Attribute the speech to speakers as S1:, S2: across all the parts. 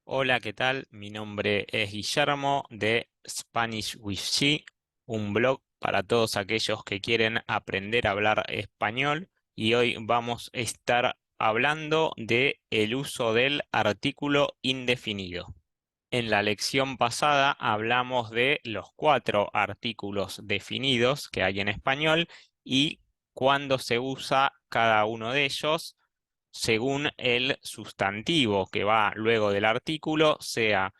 S1: Hola, ¿qué tal? Mi nombre es Guillermo de Spanish with G, un blog para todos aquellos que quieren aprender a hablar español y hoy vamos a estar hablando de el uso del artículo indefinido. En la lección pasada hablamos de los 4 artículos definidos que hay en español y cuándo se usa cada uno de ellos según el sustantivo que va luego del artículo, sea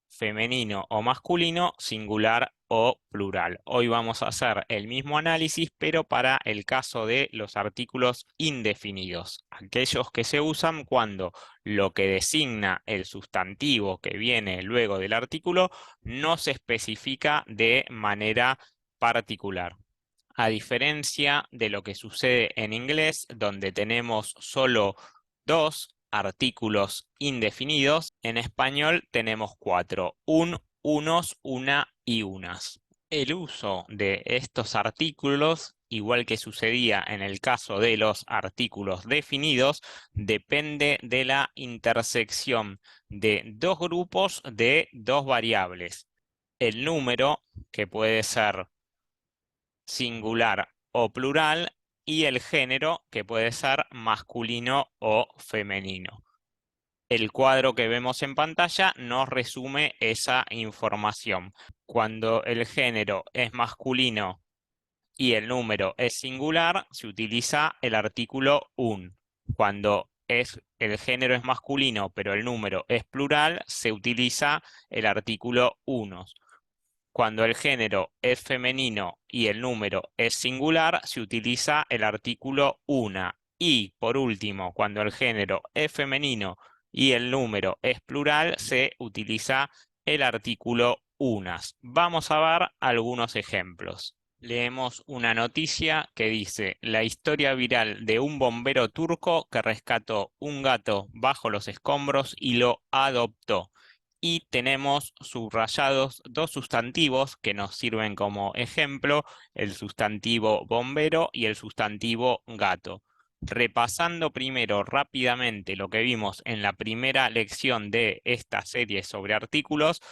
S1: femenino o masculino, singular o plural. Hoy vamos a hacer el mismo análisis, pero para el caso de los artículos indefinidos, aquellos que se usan cuando lo que designa el sustantivo que viene luego del artículo no se especifica de manera particular. A diferencia de lo que sucede en inglés, donde tenemos solo 2 artículos indefinidos, en español tenemos 4, un, unos, una y unas. El uso de estos artículos, igual que sucedía en el caso de los artículos definidos, depende de la intersección de dos grupos de dos variables. El número, que puede ser singular o plural, y el género, que puede ser masculino o femenino. El cuadro que vemos en pantalla nos resume esa información. Cuando el género es masculino y el número es singular, se utiliza el artículo un. Cuando el género es masculino pero el número es plural, se utiliza el artículo unos. Cuando el género es femenino y el número es singular, se utiliza el artículo una. Y por último, cuando el género es femenino y el número es plural, se utiliza el artículo unas. Vamos a ver algunos ejemplos. Leemos una noticia que dice: la historia viral de un bombero turco que rescató un gato bajo los escombros y lo adoptó. Y tenemos subrayados 2 sustantivos que nos sirven como ejemplo, el sustantivo bombero y el sustantivo gato. Repasando primero rápidamente lo que vimos en la primera lección de esta serie sobre artículos,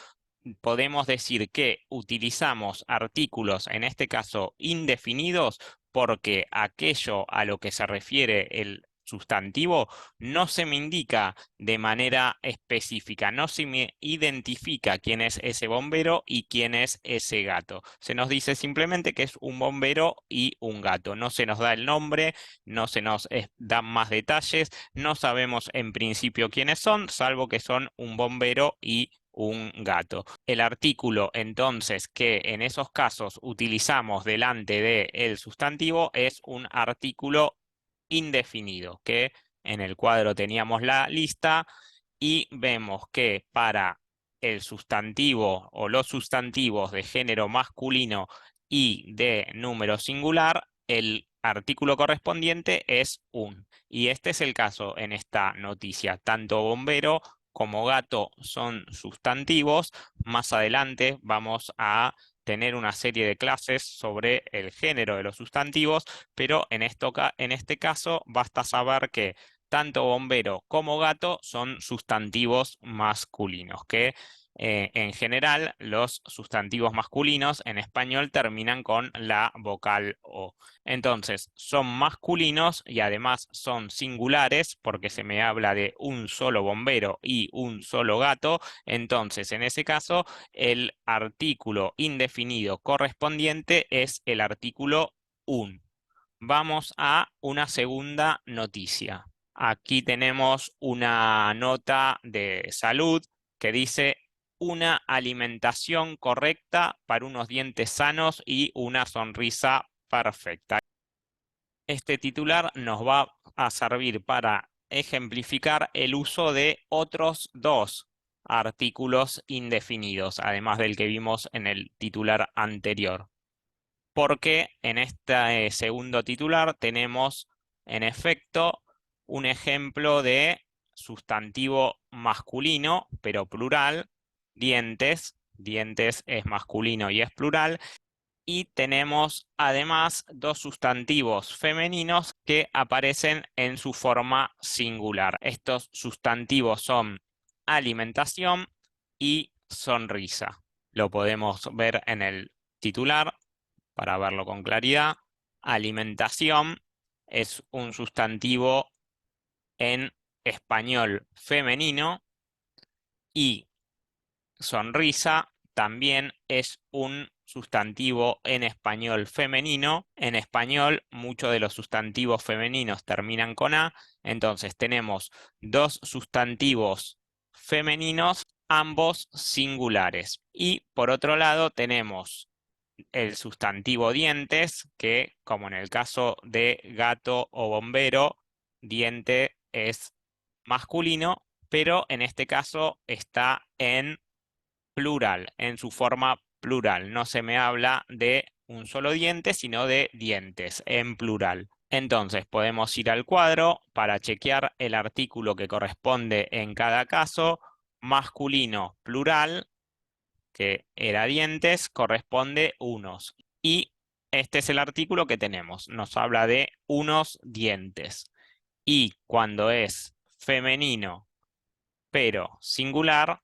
S1: podemos decir que utilizamos artículos, en este caso indefinidos, porque aquello a lo que se refiere el sustantivo no se me indica de manera específica, no se me identifica quién es ese bombero y quién es ese gato. Se nos dice simplemente que es un bombero y un gato. No se nos da el nombre, no se nos dan más detalles, no sabemos en principio quiénes son, salvo que son un bombero y un gato. El artículo, entonces, que en esos casos utilizamos delante del sustantivo es un artículo indefinido, que en el cuadro teníamos la lista y vemos que para el sustantivo o los sustantivos de género masculino y de número singular, el artículo correspondiente es un. Y este es el caso en esta noticia. Tanto bombero como gato son sustantivos. Más adelante vamos a tener una serie de clases sobre el género de los sustantivos, pero en este caso basta saber que tanto bombero como gato son sustantivos masculinos, que en general los sustantivos masculinos en español terminan con la vocal O. Entonces, son masculinos y además son singulares porque se me habla de un solo bombero y un solo gato. Entonces, en ese caso, el artículo indefinido correspondiente es el artículo un. Vamos a una segunda noticia. Aquí tenemos una nota de salud que dice: una alimentación correcta para unos dientes sanos y una sonrisa perfecta. Este titular nos va a servir para ejemplificar el uso de otros 2 artículos indefinidos, además del que vimos en el titular anterior. Porque en este segundo titular tenemos, en efecto, un ejemplo de sustantivo masculino, pero plural, dientes. Dientes es masculino y es plural. Y tenemos además 2 sustantivos femeninos que aparecen en su forma singular. Estos sustantivos son alimentación y sonrisa. Lo podemos ver en el titular para verlo con claridad. Alimentación es un sustantivo en español femenino y sonrisa también es un sustantivo en español femenino. En español, muchos de los sustantivos femeninos terminan con A, entonces tenemos dos sustantivos femeninos, ambos singulares. Y por otro lado, tenemos el sustantivo dientes, que como en el caso de gato o bombero, diente es masculino, pero en este caso está en plural, en su forma plural. No se me habla de un solo diente, sino de dientes en plural. Entonces podemos ir al cuadro para chequear el artículo que corresponde en cada caso. Masculino plural, que era dientes, corresponde unos. Y este es el artículo que tenemos. Nos habla de unos dientes. Y cuando es femenino, pero singular,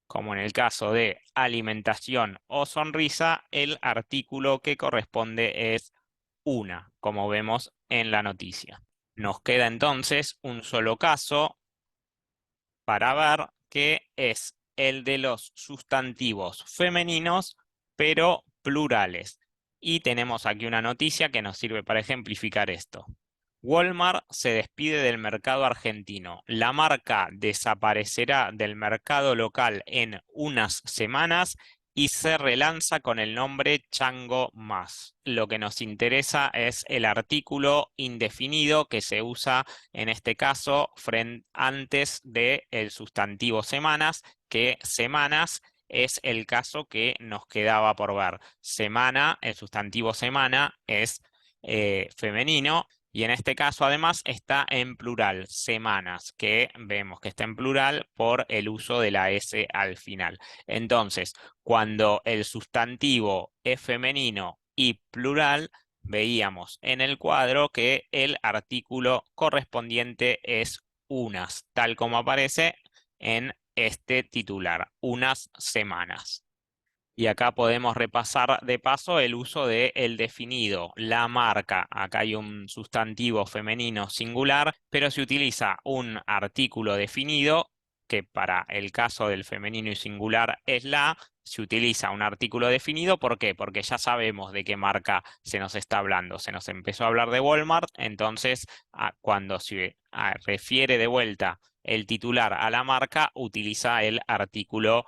S1: como en el caso de alimentación o sonrisa, el artículo que corresponde es una, como vemos en la noticia. Nos queda entonces un solo caso para ver, que es el de los sustantivos femeninos, pero plurales. Y tenemos aquí una noticia que nos sirve para ejemplificar esto. Walmart se despide del mercado argentino. La marca desaparecerá del mercado local en unas semanas y se relanza con el nombre Chango Más. Lo que nos interesa es el artículo indefinido que se usa en este caso antes del sustantivo semanas, que semanas es el caso que nos quedaba por ver. Semana, el sustantivo semana es femenino. Y en este caso, además, está en plural, semanas, que vemos que está en plural por el uso de la S al final. Entonces, cuando el sustantivo es femenino y plural, veíamos en el cuadro que el artículo correspondiente es unas, tal como aparece en este titular, unas semanas. Y acá podemos repasar de paso el uso de el definido, la marca. Acá hay un sustantivo femenino singular, pero se utiliza un artículo definido, que para el caso del femenino y singular es la. Se utiliza un artículo definido, ¿por qué? Porque ya sabemos de qué marca se nos está hablando. Se nos empezó a hablar de Walmart, entonces cuando se refiere de vuelta el titular a la marca, utiliza el artículo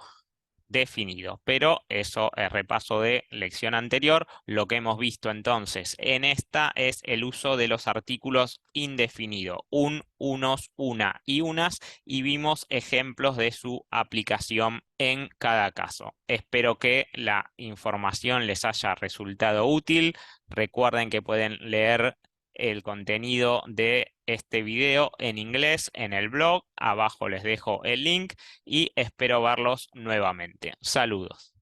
S1: definido. Pero eso es repaso de lección anterior. Lo que hemos visto entonces en esta es el uso de los artículos indefinido, un, unos, una y unas, y vimos ejemplos de su aplicación en cada caso. Espero que la información les haya resultado útil. Recuerden que pueden leer el contenido de este video en inglés en el blog. Abajo les dejo el link y espero verlos nuevamente. Saludos.